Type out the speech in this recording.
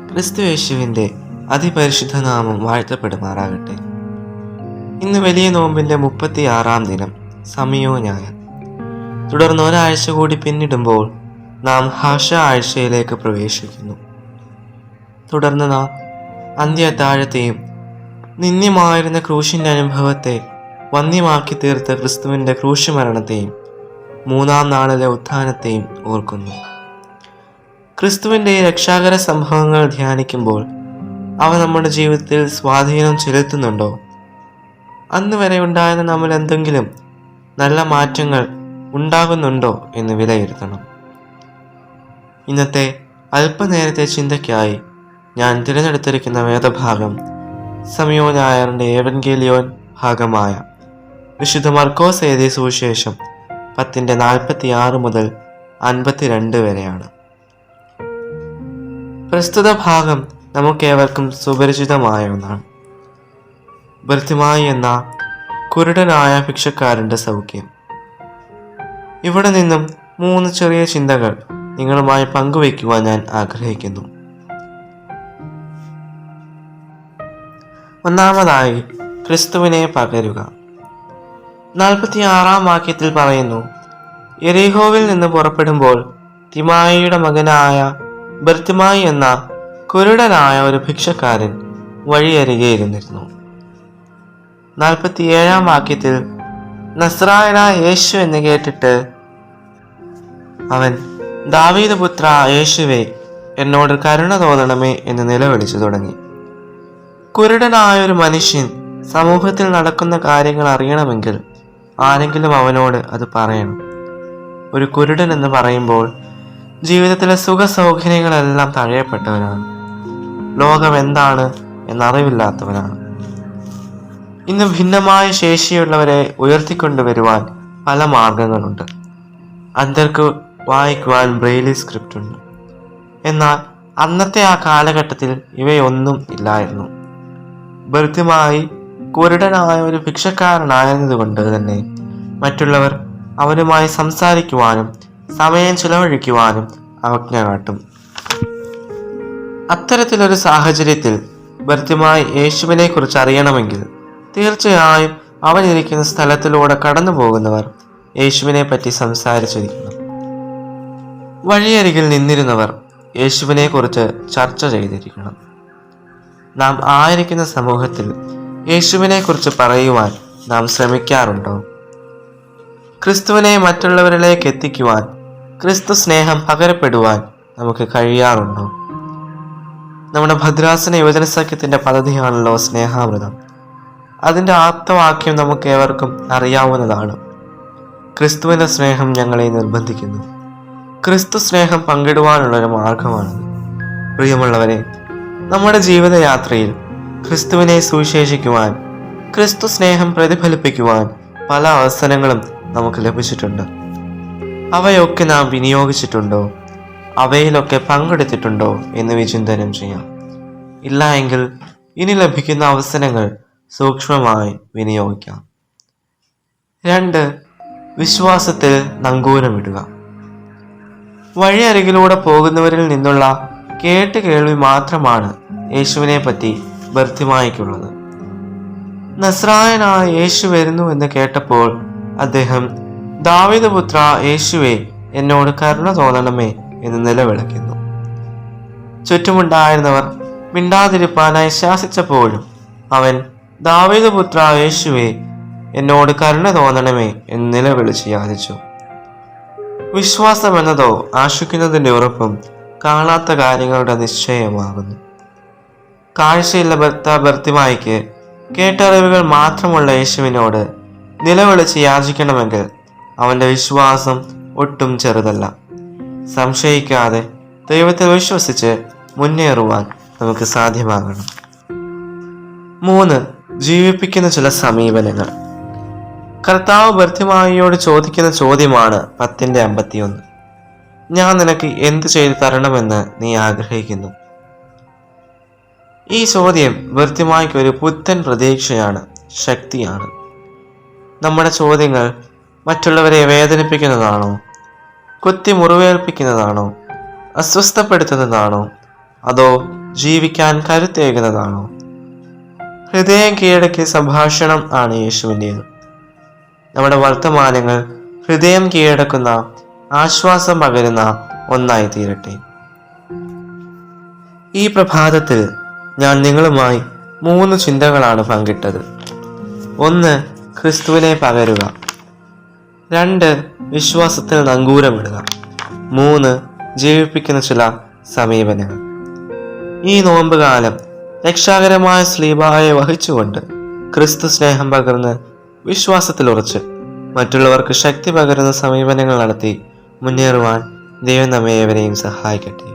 ക്രിസ്തുയേശുവിൻ്റെ അതിപരിശുദ്ധ നാമം വാഴ്ത്തപ്പെടുമാറാകട്ടെ. ഇന്ന് വലിയ നോമ്പിൻ്റെ 36-ാം ദിനം, സമയോ ഞായർ. തുടർന്ന് ഒരാഴ്ച കൂടി പിന്നിടുമ്പോൾ നാം ഹാഷ ആഴ്ചയിലേക്ക് പ്രവേശിക്കുന്നു. തുടർന്ന് നാം അന്ത്യത്താഴത്തെയും നിന്ദ്യമായിരുന്ന ക്രൂശിൻ്റെ അനുഭവത്തെ വന്യമാക്കി തീർത്ത ക്രിസ്തുവിൻ്റെ ക്രൂശുമരണത്തെയും 3-ാം നാളിലെ ഉത്ഥാനത്തെയും ഓർക്കുന്നു. ക്രിസ്തുവിൻ്റെ രക്ഷാകര സംഭവങ്ങൾ ധ്യാനിക്കുമ്പോൾ അവ നമ്മുടെ ജീവിതത്തിൽ സ്വാധീനം ചെലുത്തുന്നുണ്ടോ? അന്ന് വരെ ഉണ്ടായിരുന്ന നമ്മൾ എന്തെങ്കിലും നല്ല മാറ്റങ്ങൾ ഉണ്ടാകുന്നുണ്ടോ എന്ന് വിലയിരുത്തണം. ഇന്നത്തെ അല്പനേരത്തെ ചിന്തയ്ക്കായി ഞാൻ തിരഞ്ഞെടുത്തിരിക്കുന്ന വേദഭാഗം സമയോ ഞായറിൻ്റെ ഏവൻഗേലിയോൻ ഭാഗമായ വിശുദ്ധ മർക്കോസ് എഴുതിയ സുവിശേഷം 10:46 മുതൽ 52 വരെയാണ്. പ്രസ്തുത ഭാഗം നമുക്കേവർക്കും സുപരിചിതമായ ഒന്നാണ്. ബർത്തിമായി എന്ന കുരുടനായ ഭിക്ഷക്കാരൻ്റെ സൗഖ്യം. ഇവിടെ നിന്നും 3 ചെറിയ ചിന്തകൾ നിങ്ങളുമായി പങ്കുവയ്ക്കുവാൻ ഞാൻ ആഗ്രഹിക്കുന്നു. ഒന്നാമതായി, ക്രിസ്തുവിനെ പകരുക. 46-ാം വാക്യത്തിൽ പറയുന്നു, യെരിഹോവിൽ നിന്ന് പുറപ്പെടുമ്പോൾ തിമായിയുടെ മകനായ ബർത്തിമായി എന്ന കുരുടനായ ഒരു ഭിക്ഷക്കാരൻ വഴിയരികെ ഇരുന്നിരുന്നു. 47-ാം വാക്യത്തിൽ നസ്രായനായ യേശു എന്ന് കേട്ടിട്ട് അവൻ, ദാവീദ് പുത്ര യേശുവേ, എന്നോട് കരുണ തോന്നണമേ എന്ന് നിലവിളിച്ചു തുടങ്ങി. കുരുടനായ ഒരു മനുഷ്യൻ സമൂഹത്തിൽ നടക്കുന്ന കാര്യങ്ങൾ അറിയണമെങ്കിൽ ആരെങ്കിലും അവനോട് അത് പറയണം. ഒരു കുരുടൻ എന്ന് പറയുമ്പോൾ ജീവിതത്തിലെ സുഖ സൗകര്യങ്ങളെല്ലാം തഴയപ്പെട്ടവനാണ്. ലോകം എന്താണ് എന്നറിവില്ലാത്തവനാണ്. ഇന്ന് ഭിന്നമായ ശേഷിയുള്ളവരെ ഉയർത്തിക്കൊണ്ടുവരുവാൻ പല മാർഗങ്ങളുണ്ട്. അന്ധർക്ക് വായിക്കുവാൻ ബ്രെയിലി സ്ക്രിപ്റ്റ് ഉണ്ട്. എന്നാൽ അന്നത്തെ ആ കാലഘട്ടത്തിൽ ഇവയൊന്നും ഇല്ലായിരുന്നു. ബർത്തിമായി കുരുടനായ ഒരു ഭിക്ഷക്കാരനായതുകൊണ്ട് തന്നെ മറ്റുള്ളവർ അവനുമായി സംസാരിക്കുവാനും സമയം ചിലവഴിക്കുവാനും അവജ്ഞ കാട്ടും. അത്തരത്തിലൊരു സാഹചര്യത്തിൽ ബർത്തിമായി യേശുവിനെ കുറിച്ച് അറിയണമെങ്കിൽ തീർച്ചയായും അവൻ ഇരിക്കുന്ന സ്ഥലത്തിലൂടെ കടന്നു പോകുന്നവർ യേശുവിനെ പറ്റി സംസാരിച്ചിരിക്കണം. വഴിയരികിൽ നിന്നിരുന്നവർ യേശുവിനെ കുറിച്ച് ചർച്ച ചെയ്തിരിക്കണം. നാം ആയിരിക്കുന്ന സമൂഹത്തിൽ യേശുവിനെ കുറിച്ച് പറയുവാൻ നാം ശ്രമിക്കാറുണ്ടോ? ക്രിസ്തുവിനെ മറ്റുള്ളവരിലേക്ക് എത്തിക്കുവാൻ, ക്രിസ്തു സ്നേഹം പകരപ്പെടുവാൻ നമുക്ക് കഴിയാറുണ്ടോ? നമ്മുടെ ഭദ്രാസന യുവജന സഖ്യത്തിൻ്റെ പദ്ധതിയാണല്ലോ സ്നേഹാമൃതം. അതിൻ്റെ ആപ്തവാക്യം നമുക്ക് ഏവർക്കും അറിയാവുന്നതാണ്. ക്രിസ്തുവിൻ്റെ സ്നേഹം ഞങ്ങളെ നിർബന്ധിക്കുന്നു. ക്രിസ്തു സ്നേഹം പങ്കിടുവാനുള്ളൊരു മാർഗമാണത്. പ്രിയമുള്ളവരെ, നമ്മുടെ ജീവിതയാത്രയിൽ ക്രിസ്തുവിനെ സുവിശേഷിക്കുവാൻ, ക്രിസ്തു സ്നേഹം പ്രതിഫലിപ്പിക്കുവാൻ പല അവസരങ്ങളും നമുക്ക് ലഭിച്ചിട്ടുണ്ട്. അവയൊക്കെ നാം വിനിയോഗിച്ചിട്ടുണ്ടോ? അവയിലൊക്കെ പങ്കെടുത്തിട്ടുണ്ടോ എന്ന് വിചിന്തനം ചെയ്യാം. ഇല്ല എങ്കിൽ ഇനി ലഭിക്കുന്ന അവസരങ്ങൾ സൂക്ഷ്മമായി വിനിയോഗിക്കാം. 2. വിശ്വാസത്തിൽ നങ്കൂരമിടുക. വഴിയരികിലൂടെ പോകുന്നവരിൽ നിന്നുള്ള കേൾവി മാത്രമാണ് യേശുവിനെ പറ്റി ബർത്തിമായിക്കുള്ളത്. നസ്രായനായ യേശു വരുന്നു എന്ന് കേട്ടപ്പോൾ അദ്ദേഹം, ദാവീദ് പുത്ര യേശുവേ, എന്നോട് കരുണ തോന്നണമേ എന്ന് നിലവിളിക്കുന്നു. ചുറ്റുമുണ്ടായിരുന്നവർ മിണ്ടാതിരിപ്പാനായി ശാസിച്ചപ്പോഴും അവൻ, ദാവീദ് പുത്ര യേശുവേ, എന്നോട് കരുണ തോന്നണമേ എന്ന് നിലവിളിച്ച് യാചിച്ചു. വിശ്വാസം എന്നതോ ആശിക്കുന്നതിൻ്റെ ഉറപ്പും കാണാത്ത കാര്യങ്ങളുടെ നിശ്ചയമാകുന്നു. കാഴ്ചയില്ലാത്ത ബർത്തിമായിക്ക് കേട്ടറിവുകൾ മാത്രമുള്ള യേശുവിനോട് നിലവിളിച്ച് യാചിക്കണമെങ്കിൽ അവന്റെ വിശ്വാസം ഒട്ടും ചെറുതല്ല. സംശയിക്കാതെ ദൈവത്തിൽ വിശ്വസിച്ച് മുന്നേറുവാൻ നമുക്ക് സാധ്യമാകണം. 3. ജീവിപ്പിക്കുന്ന ചില സമീപനങ്ങൾ. കർത്താവ് ബർത്തിമായിയോട് ചോദിക്കുന്ന ചോദ്യമാണ് 10:51. ഞാൻ നിനക്ക് എന്ത് ചെയ്തു തരണമെന്ന് നീ ആഗ്രഹിക്കുന്നു? ഈ ചോദ്യം ബർത്തിമായിക്ക് ഒരു പുത്തൻ പ്രതീക്ഷയാണ്, ശക്തിയാണ്. നമ്മുടെ ചോദ്യങ്ങൾ മറ്റുള്ളവരെ വേദനിപ്പിക്കുന്നതാണോ, കുത്തി മുറിവേൽപ്പിക്കുന്നതാണോ, അസ്വസ്ഥപ്പെടുത്തുന്നതാണോ, അതോ ജീവിക്കാൻ കരുത്തേകുന്നതാണോ? ഹൃദയം കീഴടക്കിയ സംഭാഷണം ആണ് യേശുവിൻ്റേത്. നമ്മുടെ വർത്തമാനങ്ങൾ ഹൃദയം കീഴടക്കുന്ന, ആശ്വാസം പകരുന്ന ഒന്നായി തീരട്ടെ. ഈ പ്രഭാതത്തിൽ ഞാൻ നിങ്ങളുമായി 3 ചിന്തകളാണ് പങ്കിട്ടത്. 1. ക്രിസ്തുവിനെ പകരുക. 2. വിശ്വാസത്തിൽ നങ്കൂരമിടുക. 3. ജീവിപ്പിക്കുന്ന ചില സമീപനങ്ങൾ. ഈ നോമ്പ് കാലം രക്ഷാകരമായ സ്ലീബായെ വഹിച്ചുകൊണ്ട് ക്രിസ്തു സ്നേഹം പകർന്ന് വിശ്വാസത്തിൽ ഉറച്ച് മറ്റുള്ളവർക്ക് ശക്തി പകരുന്ന സമീപനങ്ങൾ നടത്തി മുന്നേറുവാൻ ദൈവം നമ്മെ ഏവരെയും സഹായിക്കട്ടെ.